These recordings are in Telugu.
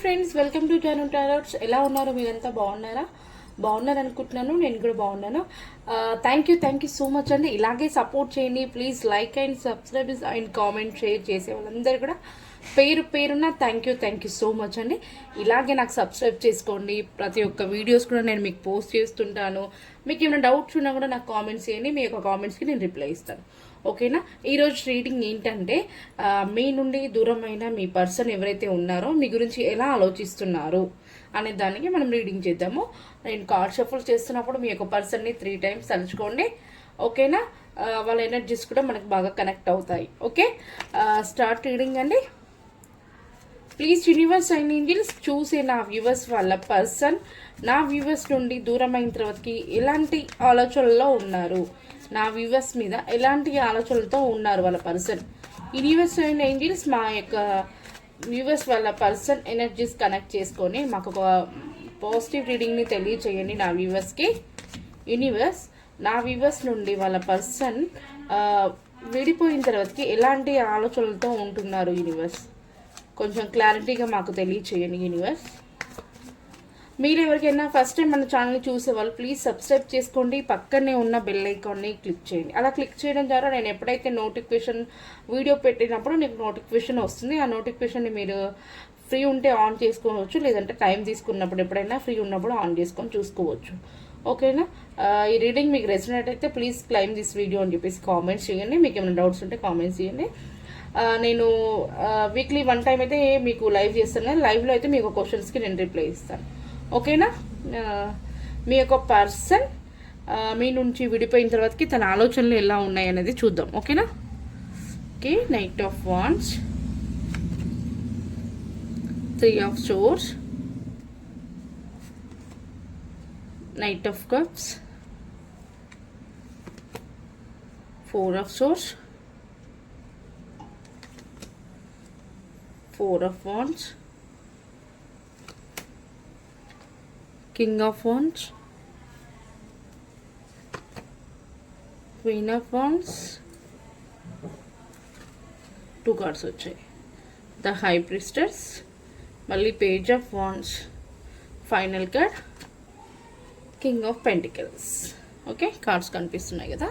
Friends, welcome to Janu tarots. ఎలా ఉన్నారు? మీరంతా బాగున్నారు అనుకుంటున్నాను. నేను కూడా బాగున్నాను. థ్యాంక్ యూ సో మచ్ అండి. ఇలాగే సపోర్ట్ చేయండి please. Like and subscribe and comment share చేసే వాళ్ళందరూ కూడా పేరున థ్యాంక్ యూ సో మచ్ అండి. ఇలాగే నాకు సబ్స్క్రైబ్ చేసుకోండి. ప్రతి ఒక్క వీడియోస్ కూడా నేను మీకు పోస్ట్ చేస్తుంటాను. మీకు ఏమైనా డౌట్స్ ఉన్నా కూడా నాకు కామెంట్స్ చేయండి. మీ యొక్క కామెంట్స్కి నేను రిప్లై ఇస్తాను. ఓకేనా? ఈరోజు రీడింగ్ ఏంటంటే, మీ నుండి దూరమైన మీ పర్సన్ ఎవరైతే ఉన్నారో మీ గురించి ఎలా ఆలోచిస్తున్నారు అనే దానికి మనం రీడింగ్ చేద్దాము. నేను కార్డ్ షఫుల్ చేస్తున్నప్పుడు మీ యొక్క పర్సన్ని 3 times తలుచుకోండి. ఓకేనా? వాళ్ళ ఎనర్జీస్ కూడా మనకు బాగా కనెక్ట్ అవుతాయి. ఓకే, స్టార్ట్ రీడింగ్ అండి. ప్లీజ్ యూనివర్స్ అండ్ ఏంజెల్స్ చూసే నా వ్యూవర్స్ వాళ్ళ పర్సన్ నా వ్యూవర్స్ నుండి దూరమైన తర్వాతకి ఎలాంటి ఆలోచనల్లో ఉన్నారు, నా వ్యూవర్స్ మీద ఎలాంటి ఆలోచనలతో ఉన్నారు వాళ్ళ పర్సన్. యూనివర్స్ అండ్ ఏంజెల్స్ మా యొక్క వ్యూవర్స్ వాళ్ళ పర్సన్ ఎనర్జీస్ కనెక్ట్ చేసుకొని మాకు ఒక పాజిటివ్ రీడింగ్ని తెలియచేయండి నా వ్యూవర్స్కి. యూనివర్స్ నా వ్యూవర్స్ నుండి వాళ్ళ పర్సన్ విడిపోయిన తర్వాతకి ఎలాంటి ఆలోచనలతో ఉంటున్నారు యూనివర్స్, కొంచెం క్లారిటీగా మాకు తెలియచేయండి యూనివర్స్. మీరు ఎవరికైనా ఫస్ట్ టైం మన ఛానల్ని చూసేవాళ్ళు ప్లీజ్ సబ్స్క్రైబ్ చేసుకోండి. పక్కనే ఉన్న బెల్ ఐకాన్ని క్లిక్ చేయండి. అలా క్లిక్ చేయడం ద్వారా నేను ఎప్పుడైతే నోటిఫికేషన్ వీడియో పెట్టినప్పుడు నీకు నోటిఫికేషన్ వస్తుంది. ఆ నోటిఫికేషన్ని మీరు ఫ్రీ ఉంటే ఆన్ చేసుకోవచ్చు, లేదంటే టైం తీసుకున్నప్పుడు ఎప్పుడైనా ఫ్రీ ఉన్నప్పుడు ఆన్ చేసుకొని చూసుకోవచ్చు. ఓకేనా? ఈ రీడింగ్ మీకు రెసినేట్ అయితే ప్లీజ్ క్లైమ్ దిస్ వీడియో అని చెప్పేసి కామెంట్స్ చేయండి. మీకు ఏమైనా డౌట్స్ ఉంటే కామెంట్స్ చేయండి. నేను వీక్లీ 1 time అయితే మీకు లైవ్ చేస్తాను, కానీ లైవ్లో అయితే మీకు క్వశ్చన్స్కి నేను రిప్లై ఇస్తాను. ఓకేనా? మీ యొక్క పర్సన్ మీ నుంచి విడిపోయిన తర్వాతకి తన ఆలోచనలు ఎలా ఉన్నాయి అనేది చూద్దాం. ఓకేనా? Okay, knight of wands, 3 of swords, Knight of Cups, 4 of swords, 4 of wands, King of wands, Queen of wands, 2 cards వచ్చాయి. The High Priestess, మళ్ళీ Page of wands, final card king of pentacles. Okay, cards కనిపిస్తున్నాయి కదా.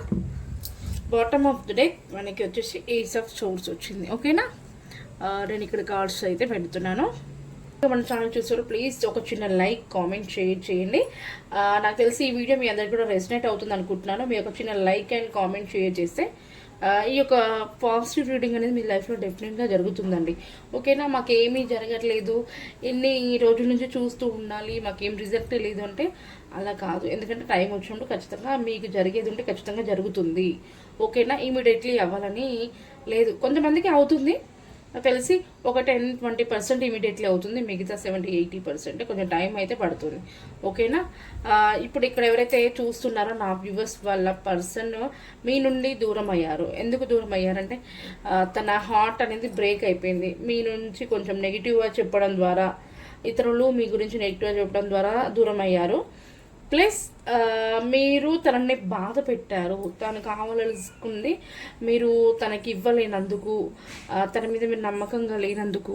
బాటమ్ ఆఫ్ ద డెక్ మనకి వచ్చేసి ఏస్ ఆఫ్ సోర్స్ వచ్చింది. ఓకేనా? నేను ఇక్కడ కార్డ్స్ అయితే పెడుతున్నాను. మన ఛానల్ చూసారు ప్లీజ్ ఒక చిన్న లైక్ కామెంట్ షేర్ చేయండి. నాకు తెలిసి ఈ వీడియో మీ అందరికి కూడా రెసినేట్ అవుతుంది అనుకుంటున్నాను. మీ ఒక చిన్న లైక్ అండ్ కామెంట్ షేర్ చేస్తే ఈ యొక్క పాజిటివ్ రీడింగ్ అనేది మీ లైఫ్లో డెఫినెట్గా జరుగుతుందండి. ఓకేనా? మాకేమీ జరగట్లేదు, ఎన్ని రోజుల నుంచి చూస్తూ ఉండాలి, మాకేం రిజల్ట్ లేదు అంటే అలా కాదు. ఎందుకంటే టైం వచ్చినప్పుడు ఖచ్చితంగా మీకు జరిగేది ఉంటే ఖచ్చితంగా జరుగుతుంది. ఓకేనా? ఇమీడియట్లీ అవ్వాలని లేదు. కొంతమందికి అవుతుంది తెలిసి ఒక 10-20% ఇమీడియట్లీ అవుతుంది. మిగతా 70-80% కొంచెం టైం అయితే పడుతుంది. ఓకేనా? ఇప్పుడు ఇక్కడ ఎవరైతే చూస్తున్నారో నా వ్యూవర్స్ వాళ్ళ పర్సన్ మీ నుండి దూరం అయ్యారు. ఎందుకు దూరం అయ్యారంటే తన హార్ట్ అనేది బ్రేక్ అయిపోయింది. మీ నుంచి కొంచెం నెగిటివ్గా చెప్పడం ద్వారా, ఇతరులు మీ గురించి నెగిటివ్గా చెప్పడం ద్వారా దూరం అయ్యారు. ప్లస్ మీరు తనని బాధ పెట్టారు. తను కావాలనుకుంది మీరు తనకి ఇవ్వలేనందుకు, తన మీద మీరు నమ్మకంగా లేనందుకు,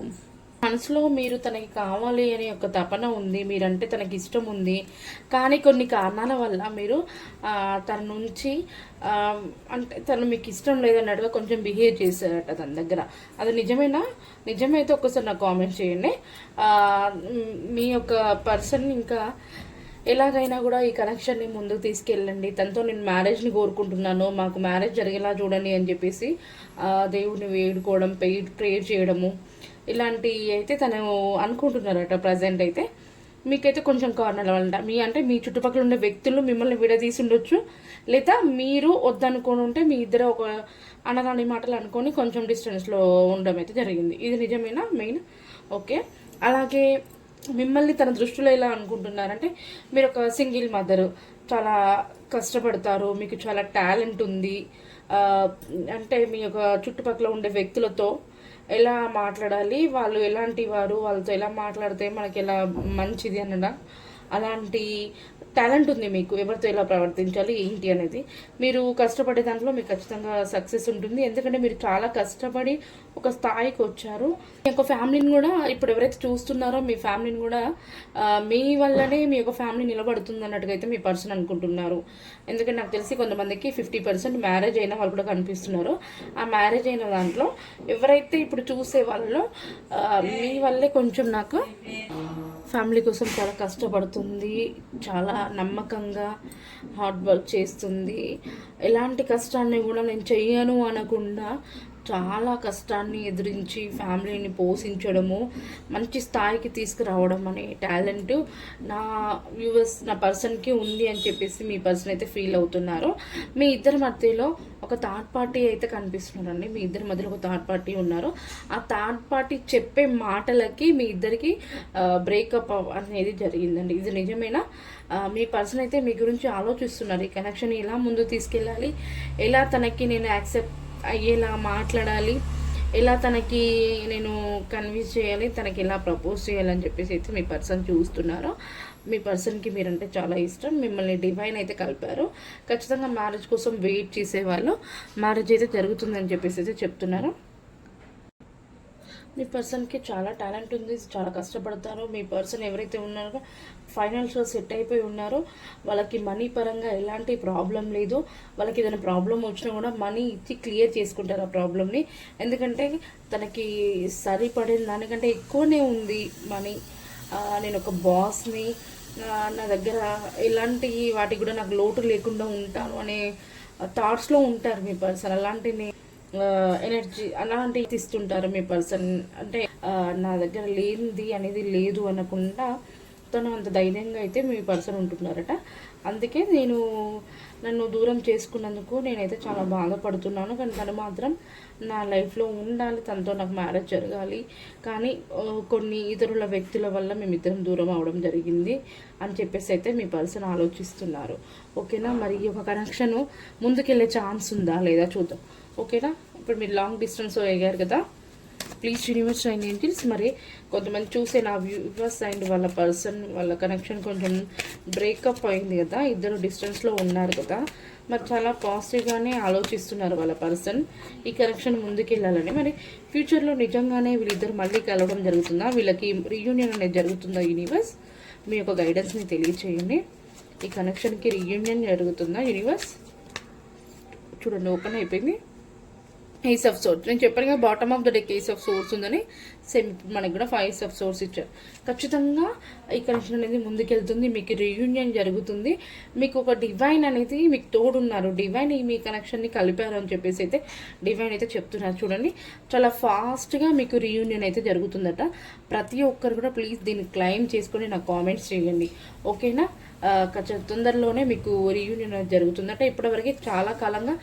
మనసులో మీరు తనకి కావాలి అనే ఒక తపన ఉంది, మీరంటే తనకి ఇష్టం ఉంది, కానీ కొన్ని కారణాల వల్ల మీరు తన నుంచి అంటే తను మీకు ఇష్టం లేదన్నట్టుగా కొంచెం బిహేవ్ చేశారట తన దగ్గర. అది నిజమేనా? నిజమైతే ఒక్కసారి నాకు కామెంట్ చేయండి. మీ యొక్క పర్సన్ ఇంకా ఎలాగైనా కూడా ఈ కనెక్షన్ని ముందుకు తీసుకెళ్ళండి. తనతో నేను మ్యారేజ్ని కోరుకుంటున్నాను, మాకు మ్యారేజ్ జరిగేలా చూడండి అని చెప్పేసి దేవుడిని వేడుకోవడం, ప్రేయర్ చేయడము ఇలాంటివి అయితే తను అనుకుంటున్నారట ప్రజెంట్ అయితే. మీకైతే కొంచెం కారణాల వల్ల మీ చుట్టుపక్కల ఉండే వ్యక్తులు మిమ్మల్ని విడదీసి ఉండొచ్చు, లేదా మీరు వద్దనుకొని ఉంటే మీ ఇద్దరు ఒక అనరాని మాటలు అనుకొని కొంచెం డిస్టెన్స్లో ఉండడం అయితే జరిగింది. ఇది నిజమేనా మెయిన్? ఓకే. అలాగే మిమ్మల్ని తన దృష్టిలో ఎలా అనుకుంటున్నారంటే మీరు ఒక సింగిల్ మదరు, చాలా కష్టపడతారు, మీకు చాలా టాలెంట్ ఉంది, అంటే మీ యొక్క చుట్టుపక్కల ఉండే వ్యక్తులతో ఎలా మాట్లాడాలి, వాళ్ళు ఎలాంటి వారు, వాళ్ళతో ఎలా మాట్లాడితే మనకి ఎలా మంచిది అనడా అలాంటి టాలెంట్ ఉంది మీకు, ఎవరితో ఎలా ప్రవర్తించాలి ఏంటి అనేది. మీరు కష్టపడే దాంట్లో మీకు ఖచ్చితంగా సక్సెస్ ఉంటుంది. ఎందుకంటే మీరు చాలా కష్టపడి ఒక స్థాయికి వచ్చారు. మీ యొక్క ఫ్యామిలీని కూడా ఇప్పుడు ఎవరైతే చూస్తున్నారో మీ ఫ్యామిలీని కూడా మీ వల్లనే మీ యొక్క ఫ్యామిలీ నిలబడుతుంది అన్నట్టుగా అయితే మీ పర్సన్ అనుకుంటున్నారు. ఎందుకంటే నాకు తెలిసి కొంతమందికి 50% మ్యారేజ్ అయిన వాళ్ళు కూడా కనిపిస్తున్నారు. ఆ మ్యారేజ్ అయిన దాంట్లో ఎవరైతే ఇప్పుడు చూసే వాళ్ళలో మీ వల్లే కొంచెం నాకు ఫ్యామిలీ కోసం చాలా కష్టపడుతుంది, చాలా నమ్మకంగా హార్డ్ వర్క్ చేస్తుంది. ఎలాంటి కష్టాన్ని కూడా నేను చెయ్యను అనకుండా చాలా కష్టాన్ని ఎదిరించి ఫ్యామిలీని పోషించడము, మంచి స్థాయికి తీసుకురావడం అనే టాలెంట్ నా వ్యూవర్స్, నా పర్సన్కి ఉంది అని చెప్పేసి మీ పర్సన్ అయితే ఫీల్ అవుతున్నారు. మీ ఇద్దరి మధ్యలో ఒక థర్డ్ పార్టీ అయితే కనిపిస్తున్నారండి. మీ ఇద్దరి మధ్యలో ఒక థర్డ్ పార్టీ ఉన్నారు. ఆ థర్డ్ పార్టీ చెప్పే మాటలకి మీ ఇద్దరికి బ్రేకప్ అనేది జరిగిందండి. ఇది నిజమేనా? మీ పర్సన్ అయితే మీ గురించి ఆలోచిస్తున్నారు. ఈ కనెక్షన్ ఎలా ముందు తీసుకెళ్ళాలి, ఎలా తనకి నేను యాక్సెప్ట్ అయ్యేలా మాట్లాడాలి, ఎలా తనకి నేను కన్విన్స్ చేయాలి, తనకి ఎలా ప్రపోజ్ చేయాలని చెప్పేసి అయితే మీ పర్సన్ చూస్తున్నారు. మీ పర్సన్కి మీరంటే చాలా ఇష్టం. మిమ్మల్ని డివైన్ అయితే కలిపారు. ఖచ్చితంగా మ్యారేజ్ కోసం వెయిట్ చేసేవాళ్ళు మ్యారేజ్ అయితే జరుగుతుందని చెప్పేసి అయితే చెప్తున్నారు. మీ పర్సన్కి చాలా టాలెంట్ ఉంది, చాలా కష్టపడతారు. మీ పర్సన్ ఎవరైతే ఉన్నారో ఫైనాన్షియల్ సెట్ అయిపోయి ఉన్నారో వాళ్ళకి మనీ పరంగా ఎలాంటి ప్రాబ్లం లేదు. వాళ్ళకి ఏదైనా ప్రాబ్లం వచ్చినా కూడా మనీ ఇచ్చి క్లియర్ చేసుకుంటారు ఆ ప్రాబ్లమ్ని. ఎందుకంటే తనకి సరిపడిన దానికంటే ఎక్కువనే ఉంది మనీ. నేను ఒక బాస్ని, నా దగ్గర ఎలాంటి వాటికి కూడా నాకు లోటు లేకుండా ఉంటాను అనే థాట్స్లో ఉంటారు మీ పర్సన్. అలాంటి ఎనర్జీ అలాంటివి ఇస్తుంటారు మీ పర్సన్. అంటే నా దగ్గర లేనిది అనేది లేదు అనకుండా తను అంత ధైర్యంగా అయితే మీ పర్సన్ ఉంటున్నారట. అందుకే నన్ను దూరం చేసుకున్నందుకు నేనైతే చాలా బాధపడుతున్నాను. కానీ తను మాత్రం నా లైఫ్లో ఉండాలి, తనతో నాకు మ్యారేజ్ జరగాలి, కానీ కొన్ని ఇతరుల వ్యక్తుల వల్ల మేమిద్దరం దూరం అవడం జరిగింది అని చెప్పేసి అయితే మీ పర్సన్ ఆలోచిస్తున్నారు. ఓకేనా? మరి ఈ ఒక కనెక్షన్ ముందుకెళ్ళే ఛాన్స్ ఉందా లేదా చూద్దాం. ఓకేనా? ఇప్పుడు మీరు లాంగ్ డిస్టెన్స్ ఎగారు కదా, ప్లీజ్ యూనివర్స్ అండ్ ఏంజిల్స్. మరి కొంతమంది చూసే నా వ్యూవర్స్ అండ్ వాళ్ళ పర్సన్ వాళ్ళ కనెక్షన్ కొంచెం బ్రేకప్ అయింది కదా, ఇద్దరు డిస్టెన్స్లో ఉన్నారు కదా, మరి చాలా పాజిటివ్గానే ఆలోచిస్తున్నారు వాళ్ళ పర్సన్ ఈ కనెక్షన్ ముందుకెళ్ళాలని. మరి ఫ్యూచర్లో నిజంగానే వీళ్ళిద్దరు మళ్ళీ కలవడం జరుగుతుందా, వీళ్ళకి రీయూనియన్ అనేది జరుగుతుందా? యూనివర్స్ మీ యొక్క గైడెన్స్ని తెలియచేయండి. ఈ కనెక్షన్కి రీయూనియన్ జరుగుతుందా యూనివర్స్? చూడండి, ఓపెన్ అయిపోయింది. ఏస్ ఆఫ్ సోర్స్ నేను చెప్పాను కదా, bottom of the deck ace of swords ఉందని. సేమ్ మనకి కూడా 5 ఆఫ్ సోర్స్ ఇచ్చారు. ఖచ్చితంగా ఈ కనెక్షన్ అనేది ముందుకెళ్తుంది, మీకు రీయూనియన్ జరుగుతుంది. మీకు ఒక డివైన్ అనేది మీకు తోడున్నారు, డివైన్ మీ కనెక్షన్ని కలిపారు అని చెప్పేసి అయితే డివైన్ అయితే చెప్తున్నారు. చూడండి, చాలా ఫాస్ట్గా మీకు రీయూనియన్ అయితే జరుగుతుందట. ప్రతి ఒక్కరు కూడా ప్లీజ్ దీన్ని క్లైమ్ చేసుకొని నాకు కామెంట్స్ చేయండి. ఓకేనా? తొందరలోనే మీకు రీయూనియన్ అనేది జరుగుతుందట. ఇప్పటివరకు చాలా కాలంగా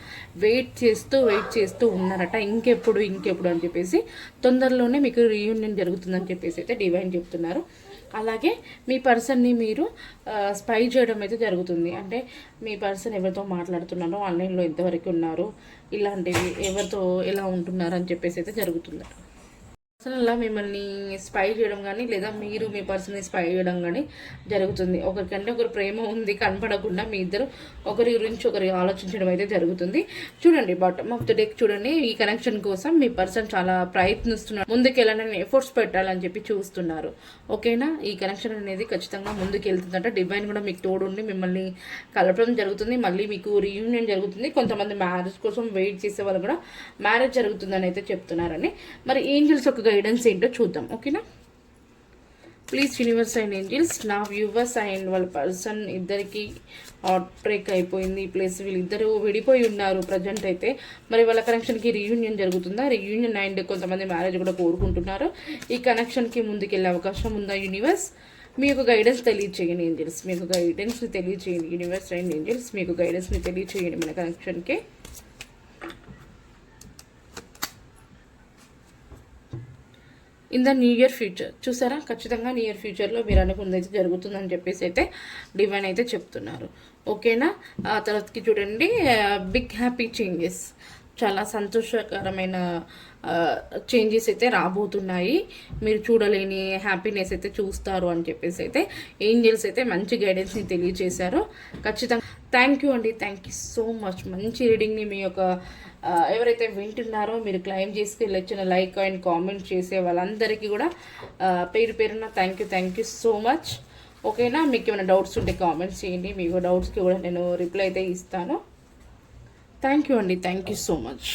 వెయిట్ చేస్తూ ఉన్నారట, ఇంకెప్పుడు అని చెప్పేసి. తొందరలోనే మీకు రీయూనియన్ జరుగుతుందని చెప్పేసి అయితే డివైన్ చెప్తున్నారు. అలాగే మీ పర్సన్ని మీరు స్పై చేయడం అయితే జరుగుతుంది. అంటే మీ పర్సన్ ఎవరితో మాట్లాడుతున్నారో, ఆన్లైన్లో ఎంతవరకు ఉన్నారు, ఇలాంటివి ఎవరితో ఎలా ఉంటున్నారు అని చెప్పేసి అయితే జరుగుతుంది. పర్సనల్గా మిమ్మల్ని స్పై చేయడం కానీ లేదా మీరు మీ పర్సన్ని స్పై చేయడం కానీ జరుగుతుంది. ఒకరికంటే ఒకరు ప్రేమ ఉంది కనపడకుండా మీ ఇద్దరు ఒకరి గురించి ఒకరి ఆలోచించడం అయితే జరుగుతుంది. చూడండి, బాటమ్ ఆఫ్ ద డెక్ చూడండి, ఈ కనెక్షన్ కోసం మీ పర్సన్ చాలా ప్రయత్నిస్తున్నారు, ముందుకెళ్ళాలని ఎఫర్ట్స్ పెట్టాలని చెప్పి చూస్తున్నారు. ఓకేనా? ఈ కనెక్షన్ అనేది ఖచ్చితంగా ముందుకు వెళ్తుందంట. డివైన్ కూడా మీకు తోడుండి మిమ్మల్ని కలపడం జరుగుతుంది, మళ్ళీ మీకు రీయూనియన్ జరుగుతుంది. కొంతమంది మ్యారేజ్ కోసం వెయిట్ చేసే వాళ్ళు కూడా మ్యారేజ్ జరుగుతుందని అయితే చెప్తున్నారని. మరి ఏంజల్స్ ఒక గైడెన్స్ ఏంటో చూద్దాం. ఓకేనా? ప్లీజ్ యూనివర్స్ అండ్ ఏంజిల్స్, నా వ్యూవర్స్ అండ్ వాళ్ళ పర్సన్ ఇద్దరికి హార్ట్ బ్రేక్ అయిపోయింది, ప్లస్ వీళ్ళిద్దరూ విడిపోయి ఉన్నారు ప్రజెంట్ అయితే. మరి వాళ్ళ కనెక్షన్కి రీయూనియన్ జరుగుతుందా? రీయూనియన్ అండ్ కొంతమంది మ్యారేజ్ కూడా కోరుకుంటున్నారు. ఈ కనెక్షన్కి ముందుకెళ్ళే అవకాశం ఉందా? యూనివర్స్ మీ యొక్క గైడెన్స్ తెలియచేయండి. ఏంజిల్స్ మీ యొక్క గైడెన్స్ని తెలియచేయండి. యూనివర్స్ అండ్ ఏంజిల్స్ మీ యొక్క గైడెన్స్ని తెలియచేయండి మన కనెక్షన్కి. In the new year future చూసారా, ఖచ్చితంగా న్యూ ఇయర్ ఫ్యూచర్లో మీరు అనుకున్నది అయితే జరుగుతుందని చెప్పేసి అయితే డివైన్ అయితే చెప్తున్నారు. ఓకేనా? ఆ తర్వాతకి చూడండి, బిగ్ హ్యాపీ చేంజెస్, చాలా సంతోషకరమైన చేంజెస్ అయితే రాబోతున్నాయి. మీరు చూడలేని హ్యాపీనెస్ అయితే చూస్తారు అని చెప్పేసి అయితే ఏంజల్స్ అయితే మంచి గైడెన్స్ని తెలియజేశారు. ఖచ్చితంగా థ్యాంక్ యూ అండి. Thank you so much. మంచి రీడింగ్ని మీ యొక్క ఎవరైతే వింటున్నారో మీరు క్లైమ్ చేసుకెళ్ళొచ్చిన లైక్ అండ్ కామెంట్ చేసే వాళ్ళందరికీ కూడా పేరు పేరున థ్యాంక్ యూ సో మచ్. ఓకేనా? మీకు ఏమైనా డౌట్స్ ఉంటే కామెంట్స్ చేయండి. మీకు డౌట్స్కి కూడా నేను రిప్లై అయితే ఇస్తాను. థ్యాంక్ యూ అండి. Thank you so much.